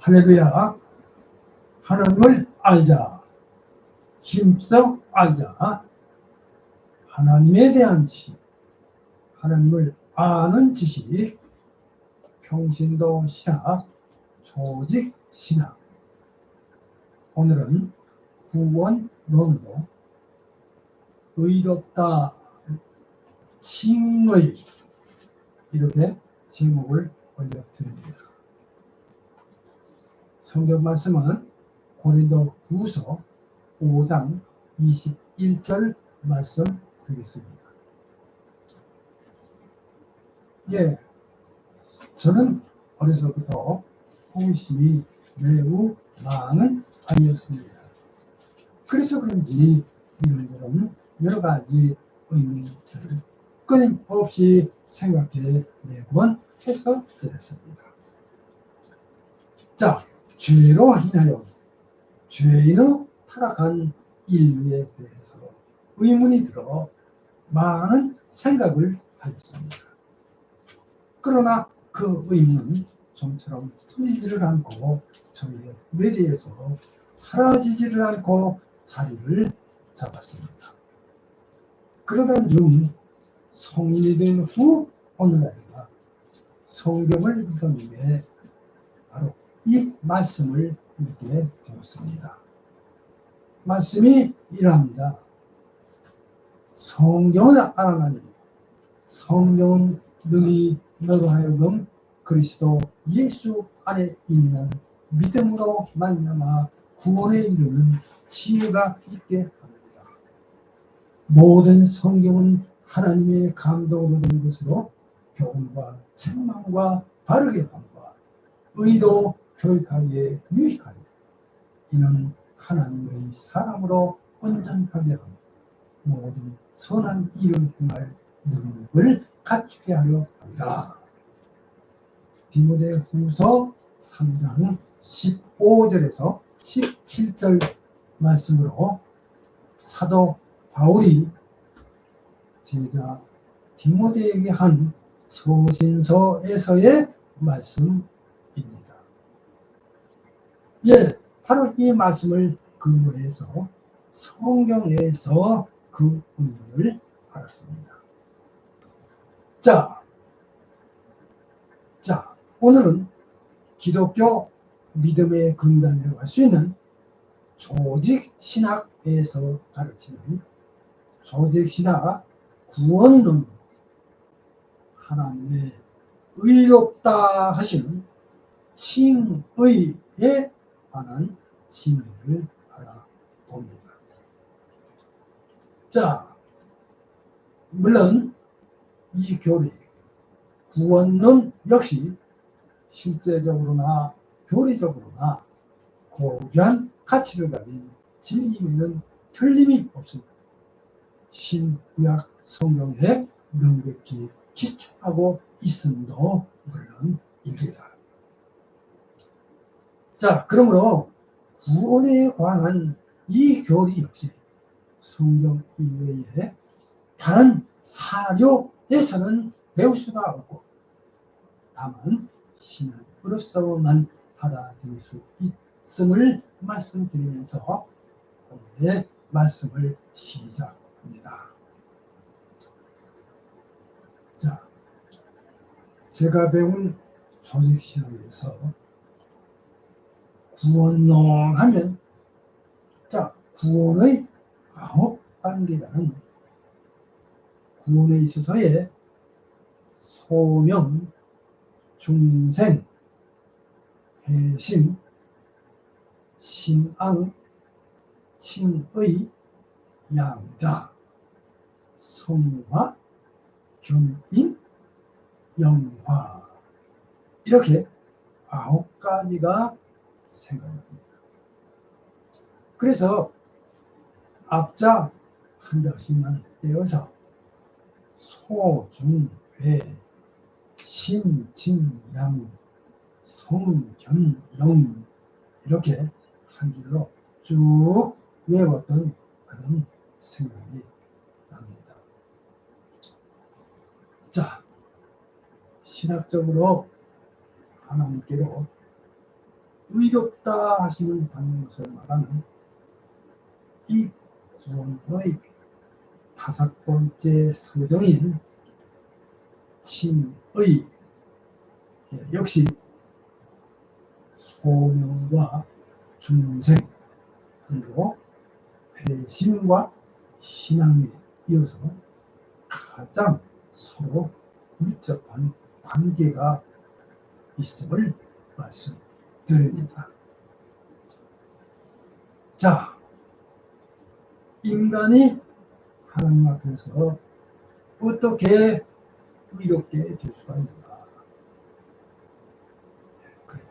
할렐루야. 하나님을 알자. 힘써 알자. 하나님에 대한 지식, 하나님을 아는 지식, 평신도 신학, 조직 신학. 오늘은 구원론으로 의롭다 칭의, 이렇게 제목을 올려드립니다. 성경 말씀은 고린도 후서 5장 21절 말씀 드리겠습니다. 예, 저는 어려서부터 호기심이 매우 많은 아이였습니다. 그래서 그런지 이런저런 여러 가지 의문들을 끊임없이 생각해 내곤 해서 드렸습니다. 자, 죄로 인하여 죄인의 타락한 인류에 대해서 의문이 들어 많은 생각을 하였습니다. 그러나 그 의문은 좀처럼 풀리지를 않고 저희의 뇌리에서 사라지지를 않고 자리를 잡았습니다. 그러던 중 성인이 된 후 오늘날과 성경을 읽었는데 바로 이 말씀을 읽게 되었습니다. 말씀이 이랍니다. 성경을 알아가니 성경은 능히 너로 하여금 그리스도 예수 안에 있는 믿음으로 말미암아 구원에 이르는 지혜가 있게 합니다. 모든 성경은 하나님의 감동으로 된 것으로 교훈과 책망과 바르게 함과 의도 교육하기에 유익하니 이는 하나님의 사람으로 온전하게 하며 모든 선한 일을 행할 능력을 갖추게 하려 합니다. 디모데후서 3장 15절에서 17절 말씀으로 사도 바울이 제자 디모데에게 한 서신서에서의 말씀입니다. 예, 바로 이 말씀을 근거해서 성경에서 그 의미를 알았습니다. 자, 오늘은 기독교 믿음의 근간이라고 할 수 있는 조직신학에서 가르치는 조직신학 구원론, 하나님의 의롭다 하시는 칭의에 관한 진리를 알아봅니다. 자, 물론 이 교리, 구원론 역시 실제적으로나 교리적으로나 고귀한 가치를 가진 진리에는 틀림이 없습니다. 신구약 성경에 명백히 기초하고 있음도 물론입니다. 자, 그러므로 구원에 관한 이 교리 역시 성경 이외에 다른 사료에서는 배울 수가 없고 다만 신앙으로서만 받아들일 수 있음을 말씀드리면서 오늘의 말씀을 시작합니다. 자, 제가 배운 조직신학에서 구원론 하면 구원의 9단계라는 구원에 있어서의 소명, 중생, 회심, 신앙, 칭의, 양자, 성화, 견인, 영화, 이렇게 9가지가 생각납니다. 그래서 앞자 한 장씩만 떼어서 소, 중, 회, 신, 칭, 양, 성, 견, 영, 이렇게 한 줄로 쭉 외웠던 그런 생각이 납니다. 자, 신학적으로 하나님께로 의롭다 하심을 받는 것을 말하는 이 구원의 다섯 번째 서정인 칭의, 역시 소명과 중생, 그리고 회심과 신앙에 이어서 가장 서로 밀접한 관계가 있음을 말씀드립니다. 자, 인간이 하나님 앞에서 어떻게 의롭게 될 수가 있는가? 그래요.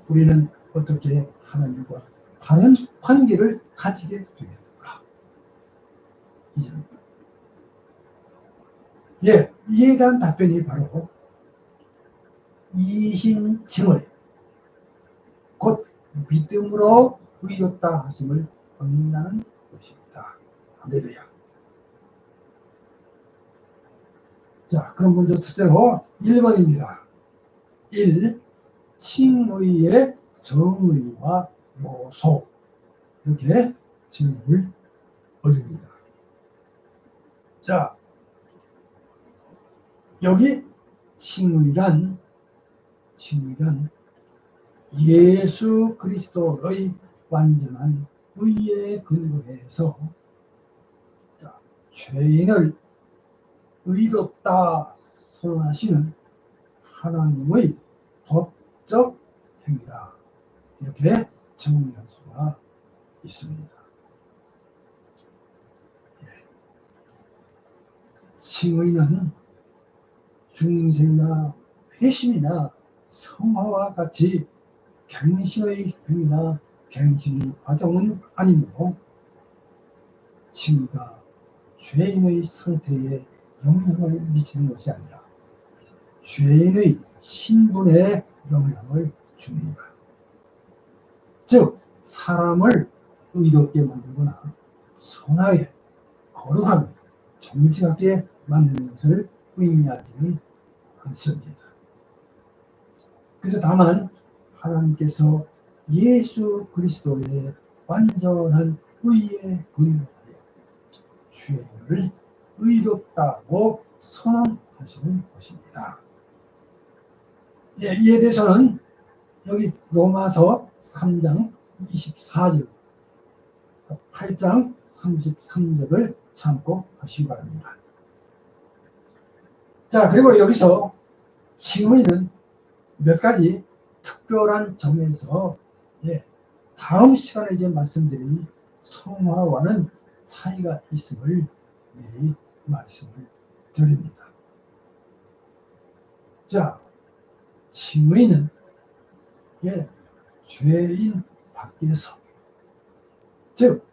우리는 어떻게 하나님과 바른 관계를 가지게 되겠는가? 이제 이에 대한 답변이 바로 이신칭의 곧 믿음으로 의롭다 하심을 얻는다는 것입니다. 할렐루야. 자, 그럼 먼저 첫째로 1번입니다. 1. 칭의의 정의와 요소. 이렇게 질문을 올립니다. 자, 여기 칭의란 예수 그리스도의 완전한 의에 근거해서 죄인을 의롭다 선언하시는 하나님의 법적 행위다. 이렇게 정리할 수가 있습니다. 칭의는 중생이나 회심이나 성화와 같이 갱신의 행위나 갱신의 과정은 아니므로 칭의가 죄인의 상태에 영향을 미치는 것이 아니라 죄인의 신분에 영향을 줍니다. 즉 사람을 의롭게 만들거나 선하게, 거룩하게, 정직하게 만드는 것을 의미하지는 않습니다. 그래서 다만 하나님께서 예수 그리스도의 완전한 의에 근거하여 죄인을 의롭다고 선언하시는 것입니다. 이에 대해서는 여기 로마서 3장 24절, 8장 33절을 참고하시기 바랍니다. 자, 그리고 여기서 칭의는 몇 가지 특별한 점에서 다음 시간에 이제 말씀드린 성화와는 차이가 있음을 미리 말씀을 드립니다. 자, 칭의는 죄인 밖에서, 즉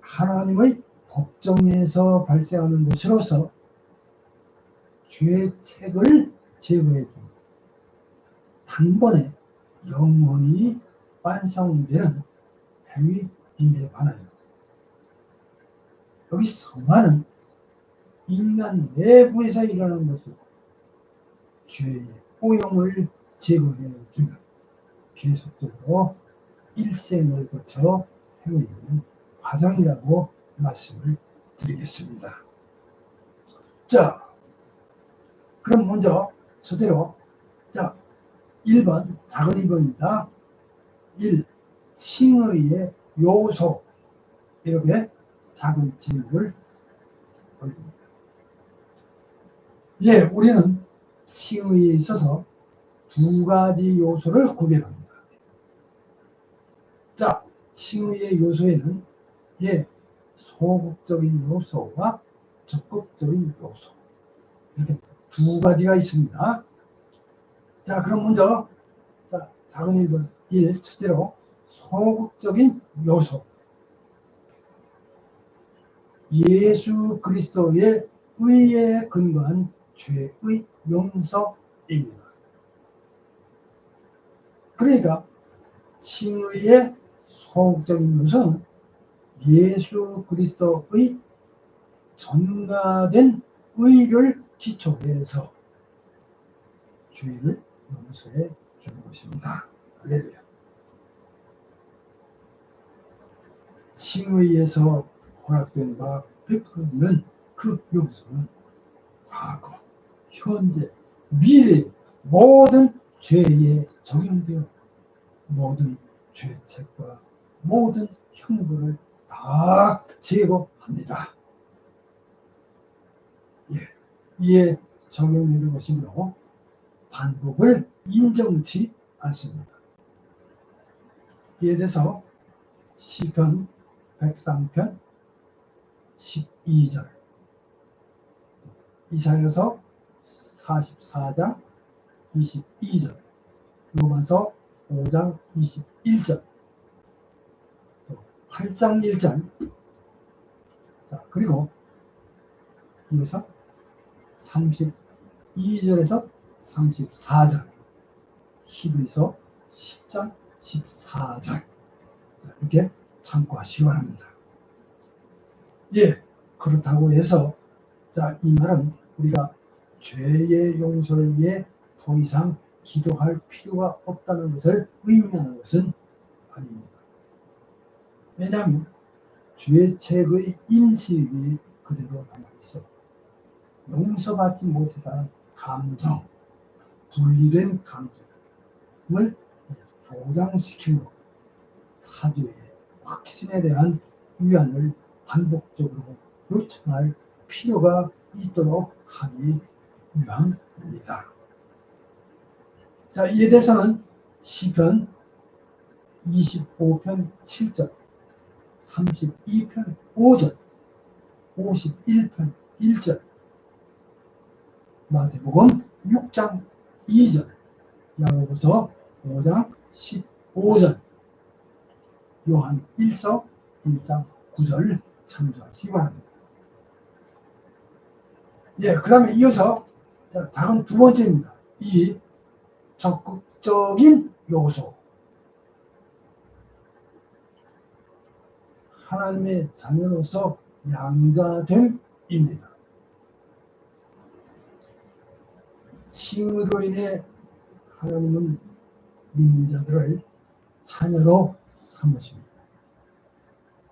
하나님의 법정에서 발생하는 것으로서 죄책을 제거해 주고 단번에 영원히 완성되는 행위인데 반하여 여기 성화는 인간 내부에서 일어나는 것으로 죄의 오염을 제거해 주면 계속적으로 일생을 거쳐 행해지는 과정이라고 말씀을 드리겠습니다. 자, 그럼 먼저 첫째로 1번, 작은 1번입니다. 1. 칭의의 요소. 이렇게 작은 질문을 올립니다. 우리는 칭의에 있어서 두 가지 요소를 구별합니다. 자, 칭의의 요소에는 소극적인 요소와 적극적인 요소, 이렇게 두 가지가 있습니다. 자, 그럼 먼저 작은 1번 1, 첫째로 소극적인 요소. 예수 그리스도의 의에 근거한 죄의 용서입니다. 그러니까 칭의의 소극적인 요소는 예수 그리스도의 전가된 의를 기초해서 죄를 용서해 주는 것입니다. 할렐루야. 칭의에서 허락된 바 베푸는 그 용서는 과거, 현재, 미래 모든 죄에 적용되어 모든 죄책과 모든 형벌을 다 제거합니다. 이에 적용되는 것이므로 반복을 인정치 않습니다. 이에 대해서 시편 103편 12절, 이사야서 44장 22절, 로마서 5장 21절, 8장 1절, 자, 그리고 이어서 32절에서 34절, 히브리서 10장 14절, 자, 이렇게 참고하시기 바랍니다. 예, 그렇다고 해서 자, 이 말은 우리가 죄의 용서를 위해 더 이상 기도할 필요가 없다는 것을 의미하는 것은 아닙니다. 왜냐하면 죄책의 인식이 그대로 남아있어 용서받지 못했다는 감정, 분리된 감정을 조장시키므로 사죄의 확신에 대한 위안을 반복적으로 요청할 필요가 있도록 하기 위함입니다. 자, 이에 대해서는 시편 25편 7절, 32편 5절, 51편 1절, 마태복음 6장 2절, 야고보서 5장 15절, 요한 1서 1장 9절 참조하시기 바랍니다. 예, 그 다음에 이어서 작은 두 번째입니다. 이 적극적인 요소, 하나님의 자녀로서 양자됨입니다. 칭의로 인해 하나님은 믿는 자들을 자녀로 삼으십니다.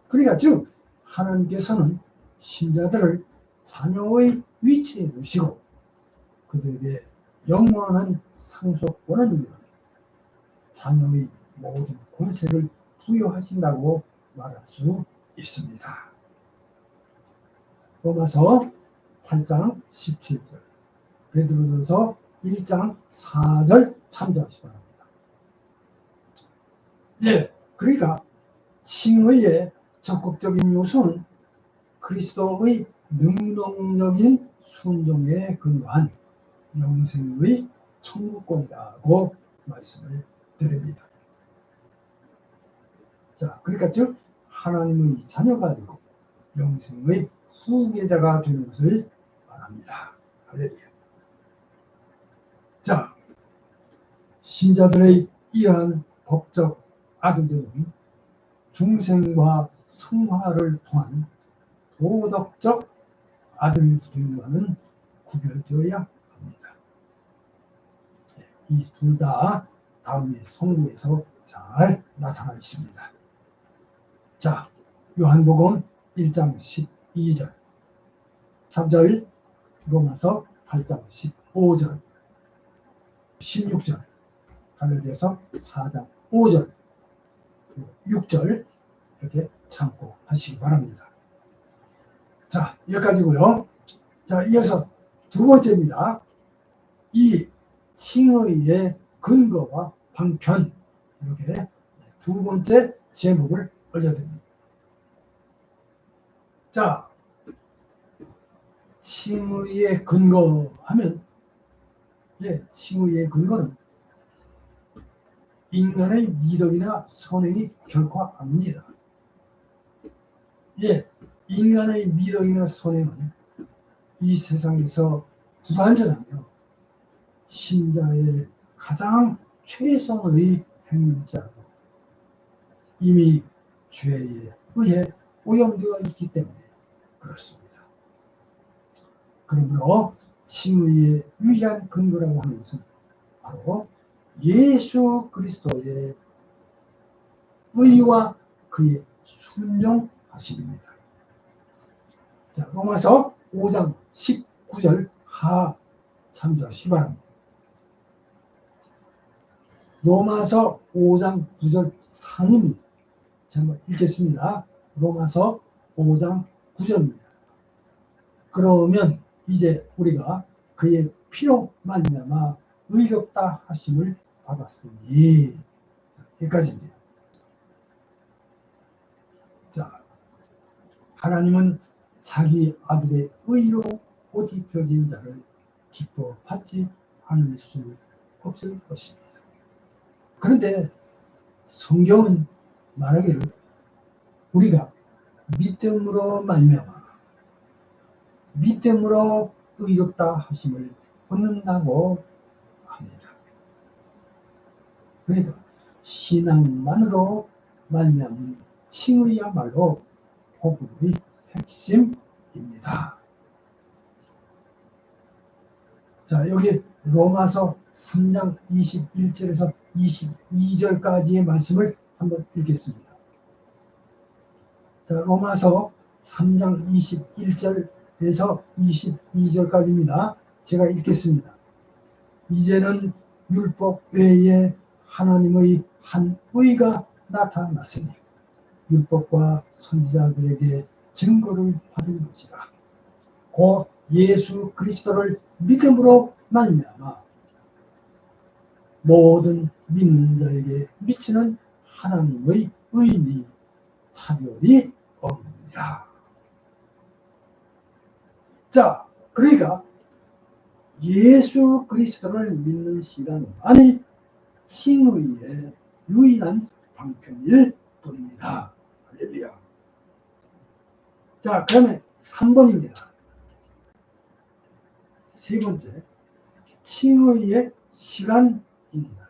그러니까 즉 하나님께서는 신자들을 자녀의 위치에 두시고 그들에게 영원한 상속권을 주며 자녀의 모든 권세를 부여하신다고 말할 수 있습니다. 로마서 8장 17절, 베드로전서 1장 4절 참조하시기 바랍니다. 예, 그러니까 칭의의 적극적인 요소는 그리스도의 능동적인 순종에 근거한 영생의 청구권이라고 말씀을 드립니다. 자, 그러니까 즉 하나님의 자녀가 되고 영생의 후계자가 되는 것을 말합니다. 할렐루야. 자, 신자들의 이러한 법적 아들들은 중생과 성화를 통한 도덕적 아들들과는 구별되어야 합니다. 이 둘 다 다음의 성구에서 잘 나타나 있습니다. 자, 요한복음 1장 12절, 3절, 로마서 8장 15절, 16절, 갈라디아서 4장 5절, 6절 이렇게 참고하시기 바랍니다. 자, 여기까지고요. 자, 이어서 두 번째입니다. 이 칭의의 근거와 방편, 이렇게 두 번째 제목을 올려드립니다. 자, 칭의의 근거 하면, 칭의의 근거는 인간의 미덕이나 선행이 결코 아닙니다. 인간의 미덕이나 선행은 이 세상에서 불완전하며 신자의 가장 최선의 행위이자 이미 죄에 의해 오염되어 있기 때문에 그렇습니다. 그러므로 칭의의 유일한 근거라고 하는 것은 바로 예수 그리스도의 의와 그의 순종하심입니다. 자, 로마서 5장 19절 하 참조하시기 바랍니다. 로마서 5장 9절 상입니다. 자, 한번 읽겠습니다. 로마서 5장 9절입니다. 그러면 이제 우리가 그의 피로 말미암아 의롭다 하심을 받았으니, 자, 여기까지입니다. 자, 하나님은 자기 아들의 의로 옷 입혀진 자를 기뻐 받지 않을 수 없을 것입니다. 그런데 성경은 말하기를 우리가 믿음으로 말미암아 믿음으로 의롭다 하심을 얻는다고 합니다. 그러니까 신앙만으로 말미암은 칭의야말로 복음의 핵심입니다. 자, 여기 로마서 3장 21절에서 22절까지의 말씀을 한번 읽겠습니다. 자, 로마서 3장 21절에서 22절까지입니다. 제가 읽겠습니다. 이제는 율법 외에 하나님의 한 의가 나타났으니 율법과 선지자들에게 증거를 받은 것이라. 곧 예수 그리스도를 믿음으로 말미암아 모든 믿는 자에게 미치는 하나님의 의니 차별이 없느니라. 자, 그러니까 예수 그리스도를 믿는 시간만이 칭의의 유일한 방편일 뿐입니다. 할렐루야. 자, 그러면 3번입니다. 세 번째, 칭의의 시간입니다.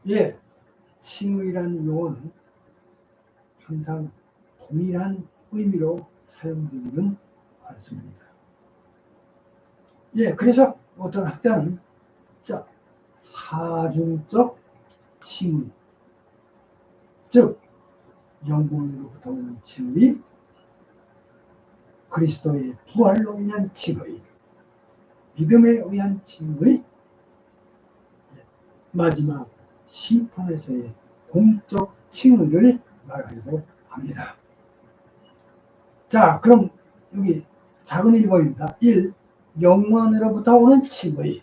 예, 칭의란 용어는 항상 동일한 의미로 사용되지는 않습니다. 예, 그래서 어떤 학자는 자, 사중적 칭의, 즉 영광으로부터 오는 칭의, 그리스도의 부활로 인한 칭의, 믿음에 의한 칭의, 마지막 심판에서의 공적 칭의를 말하려고 합니다. 자, 그럼 여기 작은 1번입니다. 1. 영원으로부터 오는 칭의.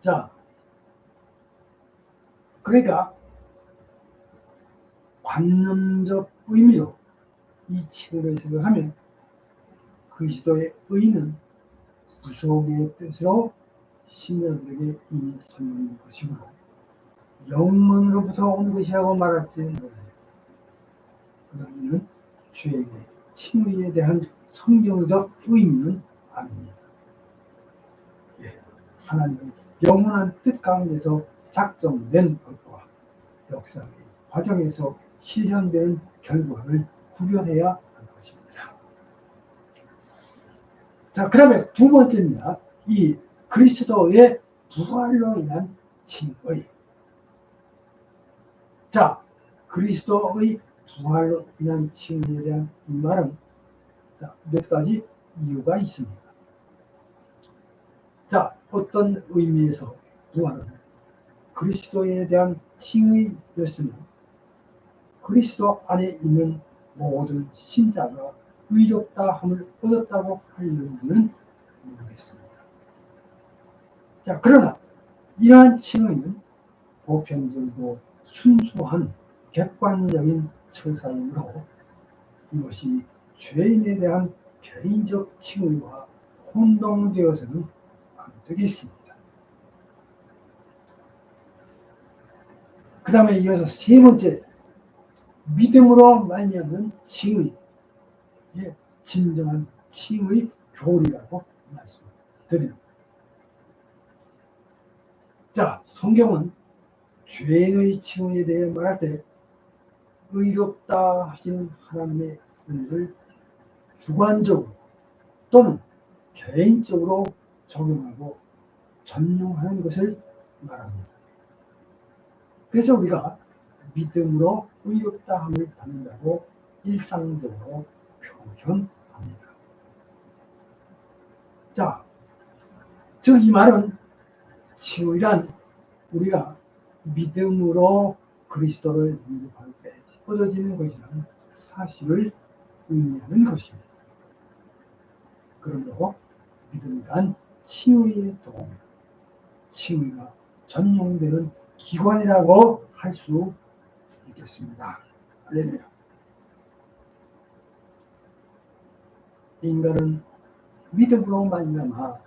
자, 그러니까 관념적 의미로 이 칭의를 생각하면 그리스도의 의는 구속의 뜻으로 신자들에게 이미 설명된 것이고 영원으로부터 온 것이라고 말할지 모르겠습니다. 그러나 이는 죄의 칭의에 대한 성경적 의미는 아닙니다. 예, 하나님의 영원한 뜻 가운데서 작정된 것과 역사의 과정에서 실현되는 결과를 구별해야 하는 것입니다. 자, 그러면 두 번째입니다. 이 그리스도의 부활로 인한 칭의. 자, 그리스도의 부활로 인한 칭의에 대한 이 말은 자, 몇 가지 이유가 있습니다. 자, 어떤 의미에서 부활은 그리스도에 대한 칭의였으면 그리스도 안에 있는 모든 신자가 의롭다 함을 얻었다고 하려는 모르겠습니다. 자, 그러나 이러한 칭의는 보편적이고 순수한 객관적인 처사이므로 이것이 죄인에 대한 개인적 칭의와 혼동되어서는 안 되겠습니다. 그 다음에 이어서 세 번째, 믿음으로 말미암는 칭의, 진정한 칭의 교리라고 말씀드립니다. 자, 성경은 죄인의 칭의에 대해 말할 때 의롭다 하시는 하나님의 은혜를 주관적으로 또는 개인적으로 적용하고 전용하는 것을 말합니다. 그래서 우리가 믿음으로 의롭다함을 받는다고 일상적으로 표현합니다. 자, 즉 이 말은 칭의란 우리가 믿음으로 그리스도를 영접할 때 얻어지는 것이라는 사실을 의미하는 것입니다. 그러므로 믿음이란 칭의의 도움, 칭의가 전용되는 기관이라고 할 수 있겠습니다. 할렐루야. 인간은 믿음으로 말미암아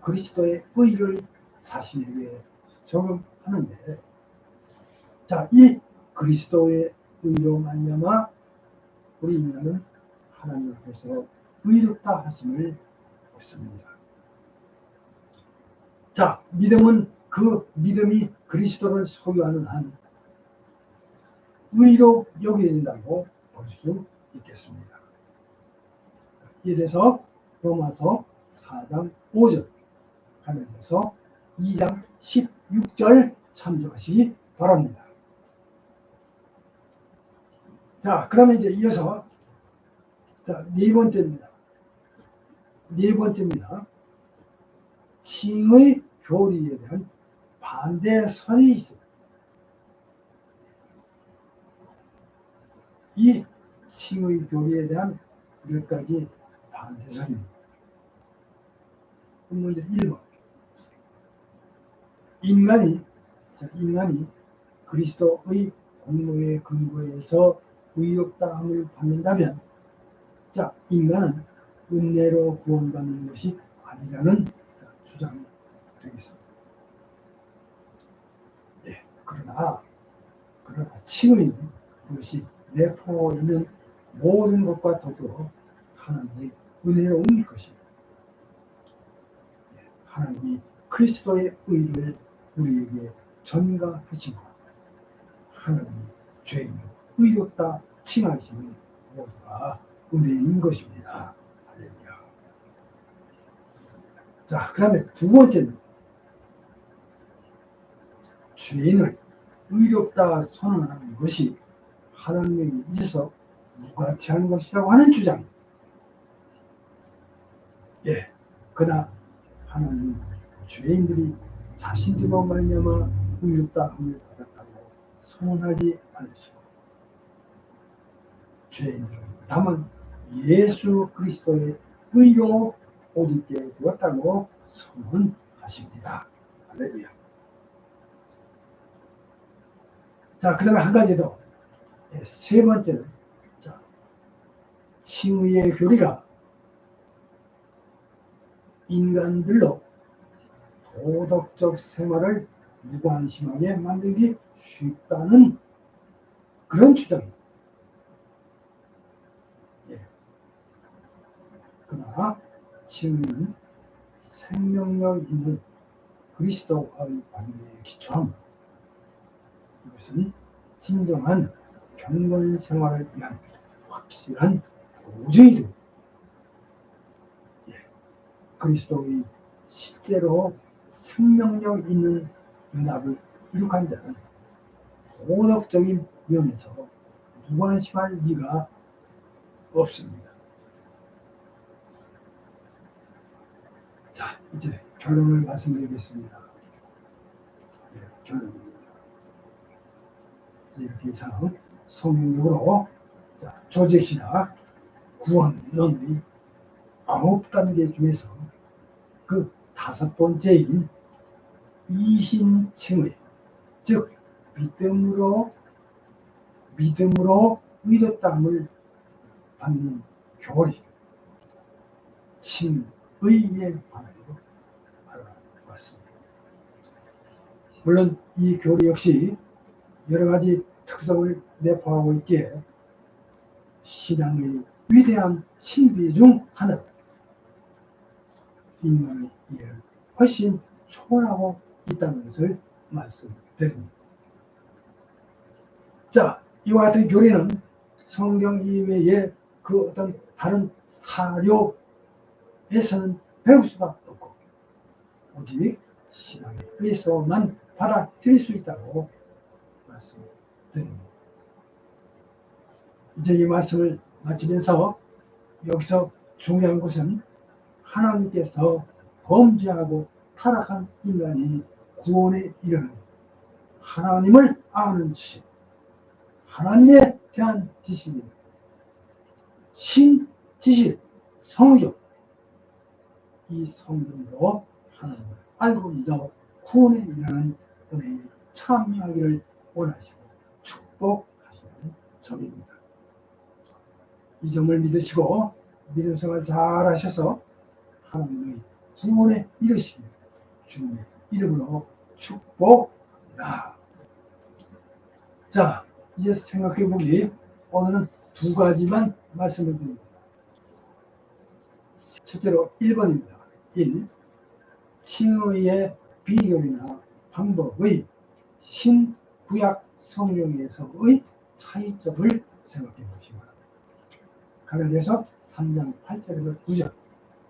그리스도의 의를 자신에게 적용하는데, 자, 이 그리스도의 의로 말미암아 우리 인간은 하나님 앞에서 의롭다 하심을 얻습니다. 자, 믿음은 그 믿음이 그리스도를 소유하는 한 의로 여겨진다고 볼 수 있겠습니다. 이에 대해서 로마서 4장 5절, 갈라디아서 2장 16절 참조하시기 바랍니다. 자, 그러면 이제 이어서 네 번째입니다. 칭의 교리에 대한 반대선이 있습니다. 이 칭의 교리에 대한 몇 가지 반대선입니다. 먼저 1번. 인간이 그리스도의 공로에 근거해서 의롭다함을 받는다면, 자, 인간은 은혜로 구원받는 것이 아니라는 주장이 되겠습니다. 네, 그러나 칭의는 그것이 내포 있는 모든 것과 더불어 하나님의 은혜로운 것입니다. 하나님이 그리스도의 의를 우리에게 전가하시고 하나님이 죄인을 의롭다 칭하시는 모두가 은혜인 것입니다. 할렐루야. 자, 그 다음에 두 번째는 죄인을 의롭다 선언하는 것이 하나님에게 있어서 무가치한 것이라고 하는 주장입니다. 예, 그러나 하나님은 죄인들이 자신들로 말미암아 의롭다함을 받았다고 선언하지 않으시고, 죄인들은 다만 예수 그리스도의 의로 옷 입게 되었다고 선언하십니다. 할렐루야. 자, 그 다음에 한 가지 더. 세 번째는, 자, 칭의의 교리가 인간들로 도덕적 생활을 무관심하게 만들기 쉽다는 그런 주장입니다. 예. 그러나 칭의는 생명력 있는 그리스도와의 관계에 기초함. 이것은 진정한 경건 생활을 위한 확실한 보증이 됩니다. 예. 그리스도의 실제로 생명력 있는 연합을 이룩한 자는 도덕적인 면에서 무관심할 리가 없습니다. 자, 이제 결론을 말씀드리겠습니다. 네, 결론입니다. 이렇게 해서 성경적으로 조직신학 구원론의 9단계 중에서 그 5번째인 이신칭의, 즉 믿음으로 의롭다함을 받는 교리, 칭의에 관하여 알아봤습니다. 물론 이 교리 역시 여러 가지 특성을 내포하고 있기에 신앙의 위대한 신비 중 하나, 인간의 이해를 훨씬 초월하고 있다는 것을 말씀드립니다. 자, 이와 같은 교리는 성경 이외에 그 어떤 다른 사료에서는 배울 수밖에 없고 오직 신앙에 의해서만 받아들일 수 있다고 말씀드립니다. 이제 이 말씀을 마치면서 여기서 중요한 것은 하나님께서 범죄하고 타락한 인간이 구원에 이르는 하나님을 아는 지식, 하나님에 대한 지식입니다. 신지식, 성경, 이 성경으로 하나님을 알고 믿어 구원에 이르는 은혜에 참여하기를 원하시고 축복하시는 점입니다. 이 점을 믿으시고 믿음 생활 잘 하셔서 하나님의 구원에 이르시길 주님의 이름으로 축복합니다. 자, 이제 생각해보기 오늘은 두 가지만 말씀을 드립니다. 첫째로 1번입니다. 1. 칭의의 비결이나 방법의 신구약 성경에서의 차이점을 생각해 보시기 바랍니다. 갈라디아서 3장 8절에서 9절,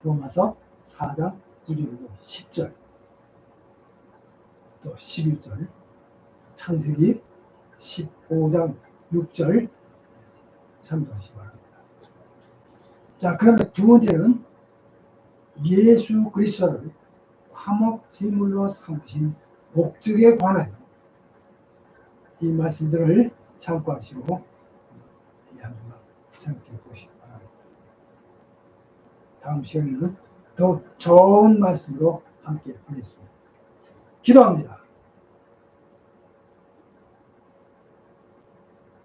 로마서 4장 9절에서 10절, 또 11절, 창세기 15장 6절 참조하시기 바랍니다. 자, 그러면 두 번째는 예수 그리스도를 화목 제물로 삼으신 목적에 관하여 이 말씀들을 참고하시고 이 한 주간 생각해 보시기 바랍니다. 다음 시간에는 더 좋은 말씀으로 함께 하겠습니다. 기도합니다.